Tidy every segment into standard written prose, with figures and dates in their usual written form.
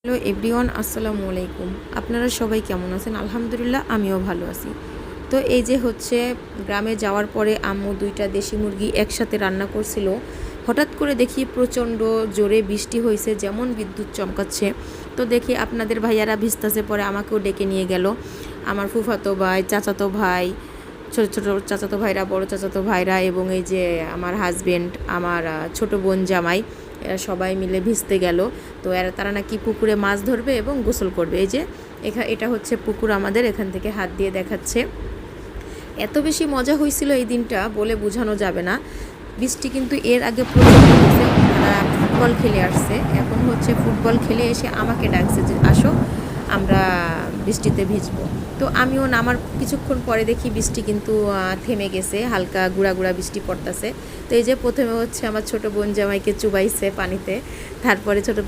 Hello everyone, আসসালামু আলাইকুম। আপনারা সবাই কেমন আছেন? আলহামদুলিল্লাহ, আমিও ভালো আছি। তো এই যে হচ্ছে গ্রামে যাওয়ার পরে আম্মু 2টা দেশি মুরগি একসাথে রান্না করছিল। হঠাৎ করে দেখি প্রচণ্ড জোরে বৃষ্টি হয়েছে, যেমন বিদ্যুৎ চমকাচ্ছে। তো দেখি আপনাদের ভাইয়ারা ভিজতেছে, পরে আমাকেও ডেকে নিয়ে গেল। আমার ফুফাতো ভাই, চাচাতো ভাই, ছোটো ছোটো চাচাতো ভাইরা, বড় চাচাতো ভাইরা এবং এই যে আমার হাজবেন্ড, আমার ছোট বোন জামাই, এরা সবাই মিলে ভিজতে গেল। তো তারা নাকি পুকুরে মাছ ধরবে এবং গোসল করবে। এই যে এটা হচ্ছে পুকুর আমাদের, এখান থেকে হাত দিয়ে দেখাচ্ছে। এত বেশি মজা হয়েছিল এই দিনটা, বলে বোঝানো যাবে না। বৃষ্টি কিন্তু এর আগে প্রচুর হয়েছে। তারা ফুটবল খেলে আসছে, এখন হচ্ছে ফুটবল খেলে এসে আমাকে ডাকছে যে আসো আমরা বৃষ্টিতে ভিজবো। তো আমিও নামার কিছুক্ষণ পরে দেখি বৃষ্টি কিন্তু থেমে গেছে, হালকা গুঁড়া গুঁড়া বৃষ্টি পড়তেছে। তো এই যে প্রথমে হচ্ছে আমার ছোটো বোন জামাইকে চুবাইছে পানিতে, তারপরে ছোটো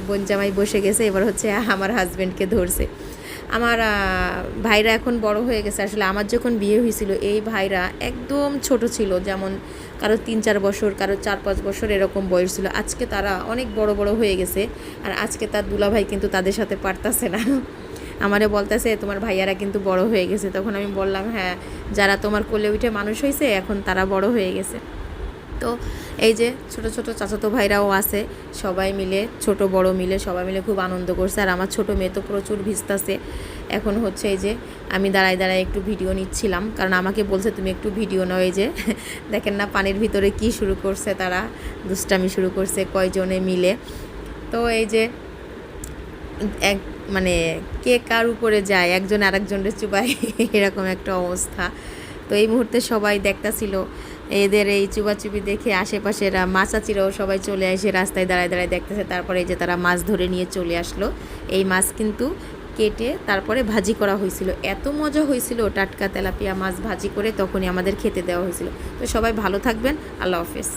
বোন জামাই বসে গেছে, এবার হচ্ছে আমার হাজব্যান্ডকে ধরছে। আমার ভাইরা এখন বড় হয়ে গেছে। আসলে আমার যখন বিয়ে হয়েছিল এই ভাইরা একদম ছোট ছিল, যেমন কারো 3-4 বছর, কারো 4-5 বছর এরকম বয়স ছিল। আজকে তারা অনেক বড় বড় হয়ে গেছে, আর আজকে তার দুলাভাই কিন্তু তাদের সাথে পারতাছে না। আমারে বলতেছে তোমার ভাইয়ারা কিন্তু বড় হয়ে গেছে। তখন আমি বললাম হ্যাঁ, যারা তোমার কোলে উঠে মানুষ হয়েছে এখন তারা বড় হয়ে গেছে। তো এই যে ছোট ছোট চাচাতো ভাইরাও আছে, সবাই মিলে, ছোট বড় মিলে সবাই মিলে খুব আনন্দ করছে। আর আমার ছোটো মেয়ে তো প্রচুর ভিজতেছে। এখন হচ্ছে এই যে আমি দাঁড়ায় দাঁড়ায় একটু ভিডিও নিচ্ছিলাম, কারণ আমাকে বলছে তুমি একটু ভিডিও নাও। এই যে দেখেন না পানির ভিতরে কি শুরু করছে, তারা দুষ্টামি শুরু করছে কয়জনে মিলে। তো এই যে এক মানে কে কার উপরে যায়, একজন আরেকজনের চুবাই, এরকম একটা অবস্থা। তো এই মুহূর্তে সবাই দেখতাছিল এদের এই চুবাচুবি দেখে। আশেপাশের মাছাচিরাও সবাই চলে আসে, রাস্তায় দাঁড়ায় দাঁড়ায় দেখতেছে। তারপরে এই যে তারা মাছ ধরে নিয়ে চলে আসলো। এই মাছ কিন্তু কেটে তারপরে ভাজি করা হয়েছিল। এত মজা হয়েছিল, টাটকা তেলাপিয়া মাছ ভাজি করে তখনই আমাদের খেতে দেওয়া হয়েছিল। তো সবাই ভালো থাকবেন, আল্লাহ হাফেজ।